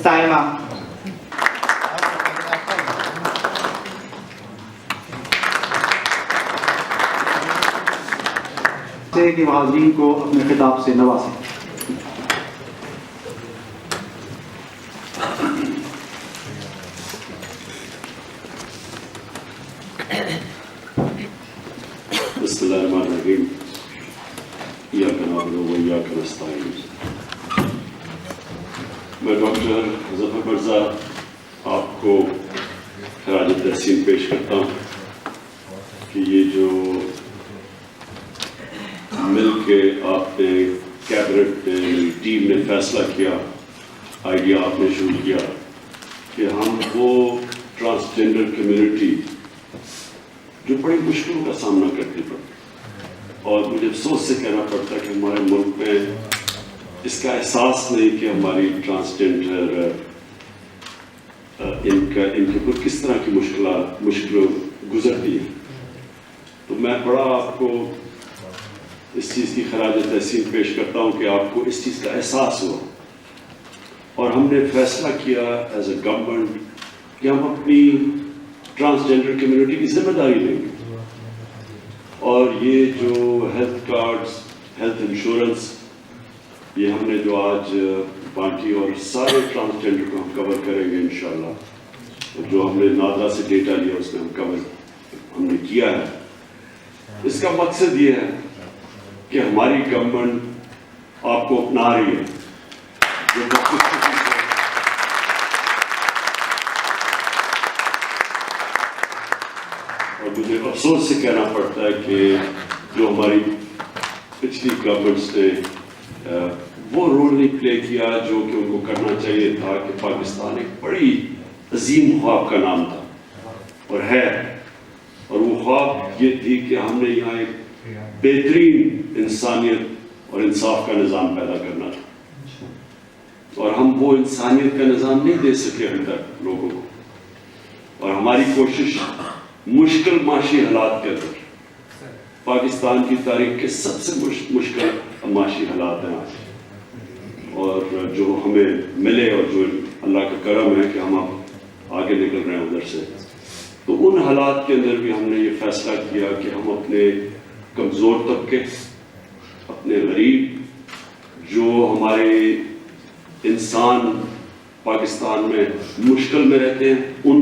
سائمہ. کہ حاضرین کو اپنے خطاب سے نوازیں. بسم اللہ الرحمن الرحیم. ایاک نعبد و ایاک نستعین. میں ڈاکٹر ظفر مرزا آپ کو خراج تحسین پیش کرتا ہوں کہ یہ جو مل کے آپ نے کیبنٹ نے ٹیم نے فیصلہ کیا، آئیڈیا آپ نے شروع کیا کہ ہم وہ ٹرانسجینڈر کمیونٹی جو بڑی مشکلوں کا سامنا کرتی پڑتی، اور مجھے افسوس سے کہنا پڑتا ہے کہ ہمارے ملک میں اس کا احساس نہیں کہ ہماری ٹرانسجینڈر ان کے اوپر کس طرح کی مشکلوں گزرتی ہیں. تو میں بڑا آپ کو اس چیز کی خراج تحسین پیش کرتا ہوں کہ آپ کو اس چیز کا احساس ہوا، اور ہم نے فیصلہ کیا ایز اے گورنمنٹ کہ ہم اپنی ٹرانسجینڈر کمیونٹی کی ذمہ داری لیں گے، اور یہ جو ہیلتھ کارڈز، ہیلتھ انشورنس، یہ ہم نے جو آج بانٹی، اور سارے ٹرانسجینڈر کو ہم کور کریں گے انشاءاللہ. جو ہم نے نادرا سے ڈیٹا لیا اس میں ہم نے کیا ہے. اس کا مقصد یہ ہے کہ ہماری گورنمنٹ آپ کو اپنا رہی ہے. اور مجھے افسوس سے کہنا پڑتا ہے کہ جو ہماری پچھلی گورنمنٹس نے وہ رول نہیں پلے کیا جو کہ ان کو کرنا چاہیے تھا. کہ پاکستان ایک بڑی عظیم خواب کا نام تھا اور ہے، اور وہ خواب یہ تھی کہ ہم نے یہاں ایک بہترین انسانیت اور انصاف کا نظام پیدا کرنا تھا، اور ہم وہ انسانیت کا نظام نہیں دے سکے ابھی تک لوگوں کو. اور ہماری کوشش مشکل معاشی حالات کے اندر، پاکستان کی تاریخ کے سب سے مشکل معاشی حالات ہیں آج، اور جو ہمیں ملے اور جو اللہ کا کرم ہے کہ ہم اب آگے نکل رہے ہیں ادھر سے. تو ان حالات کے اندر بھی ہم نے یہ فیصلہ کیا کہ ہم اپنے کمزور طبقے، اپنے غریب، جو ہمارے انسان پاکستان میں مشکل میں رہتے ہیں، ان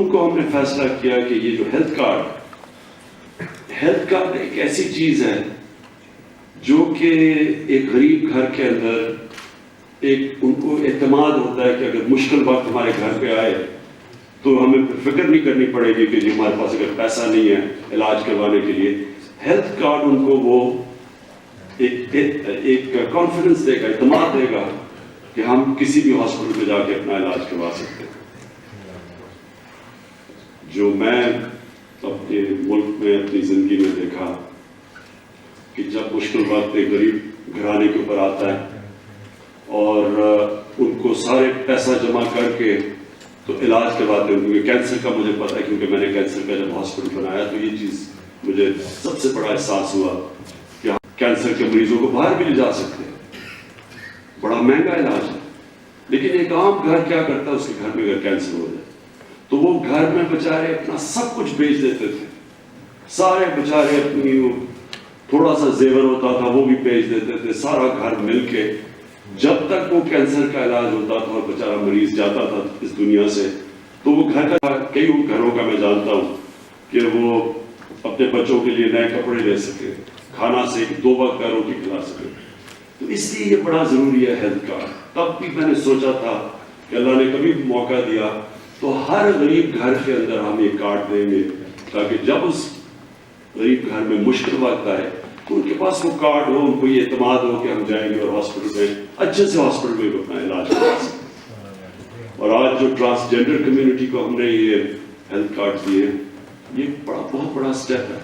کو ہم نے فیصلہ کیا کہ یہ جو ہیلتھ کارڈ ایک ایسی چیز ہے جو کہ ایک غریب گھر کے اندر ان کو اعتماد ہوتا ہے کہ اگر مشکل وقت ہمارے گھر پہ آئے تو ہمیں فکر نہیں کرنی پڑے گی کہ جی ہمارے پاس اگر پیسہ نہیں ہے علاج کروانے کے لیے. ہیلتھ کارڈ ان کو وہ ایک کانفیڈنس دے گا، اعتماد دے گا کہ ہم کسی بھی ہاسپٹل پہ جا کے اپنا علاج کروا سکتے ہیں. جو میں اپنے ملک میں اپنی زندگی میں دیکھا کہ جب مشکل وقت ایک غریب گھرانے کے اوپر آتا ہے اور ان کو سارے پیسہ جمع کر کے تو علاج کرواتے ہیں. کیونکہ کینسر کا مجھے پتا ہے، کیونکہ میں نے کینسر کا جب ہاسپٹل بنایا تو یہ چیز مجھے سب سے بڑا احساس ہوا کہ کینسر کے مریضوں کو باہر بھی لے جا سکتے ہیں، بڑا مہنگا علاج ہے. لیکن ایک عام گھر کیا کرتا ہے، اس کے گھر میں اگر کینسر ہو جائے تو وہ گھر میں بچارے اپنا سب کچھ بیچ دیتے تھے. سارے بچارے اپنی تھوڑا سا زیور ہوتا تھا وہ بھی بیچ دیتے تھے، سارا گھر مل کے، جب تک وہ کینسر کا علاج ہوتا تھا اور بیچارہ مریض جاتا تھا اس دنیا سے. تو وہ گھر کا، کئی گھروں کا میں جانتا ہوں کہ وہ اپنے بچوں کے لیے نئے کپڑے لے سکے، کھانا سے 2 وقت کا روٹی کھلا سکے. تو اس لیے یہ بڑا ضروری ہے ہیلتھ کارڈ. تب بھی میں نے سوچا تھا کہ اللہ نے کبھی موقع دیا تو ہر غریب گھر کے اندر ہم یہ کارڈ دیں گے، تاکہ جب اس غریب گھر میں مشکل وقت آئے تو ان کے پاس وہ کارڈ ہو، ان کو یہ اعتماد ہو کہ ہم جائیں گے اور ہاسپٹل میں اچھے سے ہاسپٹل میں اپنا علاج کروا سکیں. اور آج جو ٹرانسجینڈر کمیونٹی کو ہم نے یہ ہیلتھ کارڈ دیے، یہ بہت بڑا اسٹیپ ہے.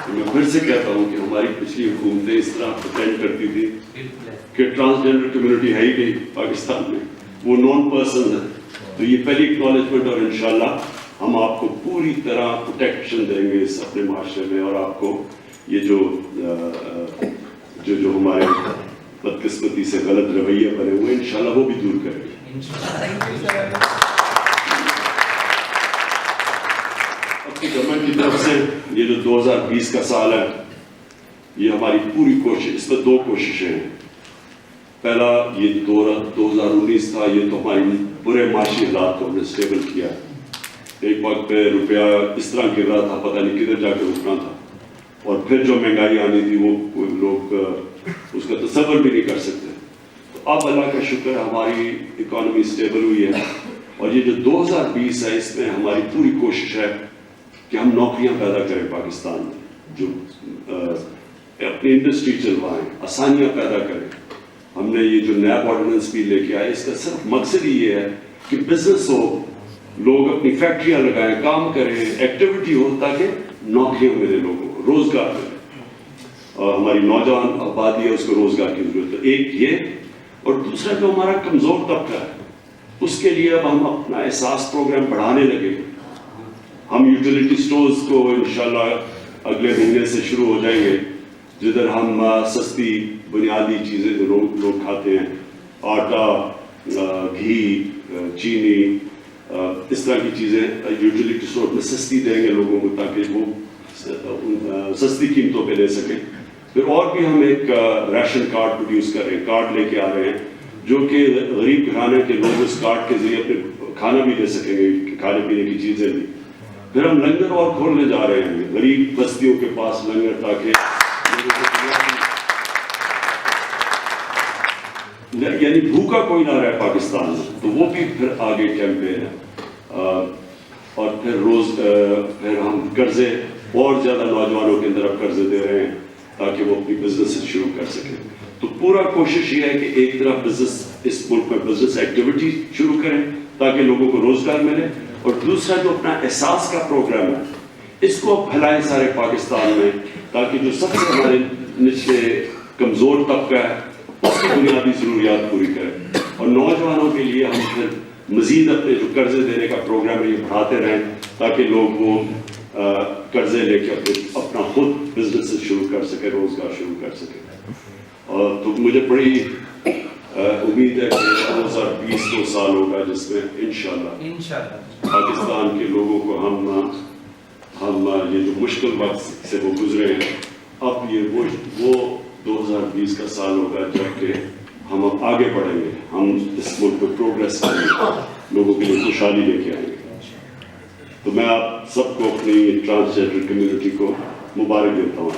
میں پھر سے کہتا ہوں کہ ہماری پچھلی حکومتیں اس طرح پریٹینڈ کرتی تھی کہ ٹرانسجینڈر کمیونٹی ہے ہی نہیں پاکستان میں، وہ نون پرسن ہے. تو یہ پہلی اکنالجمنٹ، اور انشاءاللہ ہم آپ کو پوری طرح پروٹیکشن دیں گے اس اپنے معاشرے میں، اور آپ کو یہ جو ہمارے بدقسمتی سے غلط رویے بنے ہوئے انشاءاللہ وہ بھی دور کریں گے. اپنی گورنمنٹ کی طرف سے یہ جو 2020 کا سال ہے یہ ہماری پوری کوشش، اس میں 2 کوششیں ہیں. پہلا یہ 2019 تھا، یہ تو ہماری برے معاشی حالات کو ہم نے اسٹیبل کیا. ایک وقت پہ روپیہ اس طرح گر رہا تھا، پتہ نہیں کدھر جا کے رکنا تھا، اور پھر جو مہنگائی آنی تھی وہ لوگ اس کا تصور بھی نہیں کر سکتے. تو اب اللہ کا شکر ہے ہماری اکانومی اسٹیبل ہوئی ہے، اور یہ جو 2020 ہے اس میں ہماری پوری کوشش ہے کہ ہم نوکریاں پیدا کریں پاکستان میں، جو اپنی انڈسٹری چلوائیں، آسانیاں پیدا کریں. ہم نے یہ جو نیب آرڈیننس بھی لے کے آئے، اس کا صرف مقصد ہی یہ ہے کہ بزنس ہو، لوگ اپنی فیکٹریاں لگائیں، کام کریں، ایکٹیویٹی ہو، تاکہ نوکریاں ملے، لوگوں کو روزگار ملے. اور ہماری نوجوان آبادی ہے، اس کو روزگار کی ضرورت ہے. ایک یہ، اور دوسرا جو ہمارا کمزور طبقہ ہے اس کے لیے اب ہم اپنا احساس پروگرام بڑھانے لگے. ہم یوٹیلیٹی سٹورز کو انشاءاللہ اگلے مہینے سے شروع ہو جائیں گے، جدھر ہم سستی بنیادی چیزیں جو لوگ کھاتے ہیں، آٹا، گھی، چینی، اس طرح کی چیزیں یوٹیلیٹی اسٹور میں سستی دیں گے لوگوں کو، تاکہ وہ سستی قیمتوں پہ لے سکیں. پھر اور بھی ہم ایک ریشن کارڈ پروڈیوس کر رہے ہیں، کارڈ لے کے آ رہے ہیں، جو کہ غریب گھرانے کے لوگ اس کارڈ کے ذریعے اپنے کھانا بھی لے سکیں گے، کھانے پینے کی چیزیں بھی. پھر ہم لنگر اور کھولنے جا رہے ہیں غریب بستیوں کے پاس لنگر، تاکہ یعنی بھوکا کوئی نہ رہے پاکستان میں. تو وہ بھی پھر آگے کیمپین ہے. اور پھر ہم قرضے اور زیادہ نوجوانوں کے اندر اب قرضے دے رہے ہیں تاکہ وہ اپنی بزنس شروع کر سکیں. تو پورا کوشش یہ ہے کہ ایک طرف بزنس، اس ملک میں بزنس ایکٹیویٹی شروع کریں تاکہ لوگوں کو روزگار ملے، اور دوسرا جو اپنا احساس کا پروگرام ہے اس کو پھیلائیں سارے پاکستان میں، تاکہ جو سب سے ہمارے نچلے کمزور طبقہ ہے اس کی بنیادی ضروریات پوری کریں. اور نوجوانوں کے لیے ہم پھر مزید اپنے جو قرضے دینے کا پروگرام ہے یہ بڑھاتے رہیں، تاکہ لوگ وہ قرضے لے کے اپنا خود بزنس شروع کر سکے، روزگار شروع کر سکے. اور تو مجھے بڑی امید ہے کہ 2020 وہ سال ہوگا جس میں انشاءاللہ پاکستان کے لوگوں کو ہم یہ جو مشکل وقت سے وہ گزرے ہیں، اب یہ وہ 2020 کا سال ہوگا جب کہ ہم اب آگے بڑھیں گے، ہم اس ملک میں پروگریس کریں گے، لوگوں کے لیے خوشحالی لے کے آئیں گے. تو میں آپ سب کو، اپنی ٹرانسجینڈر کمیونٹی کو مبارک دیتا ہوں.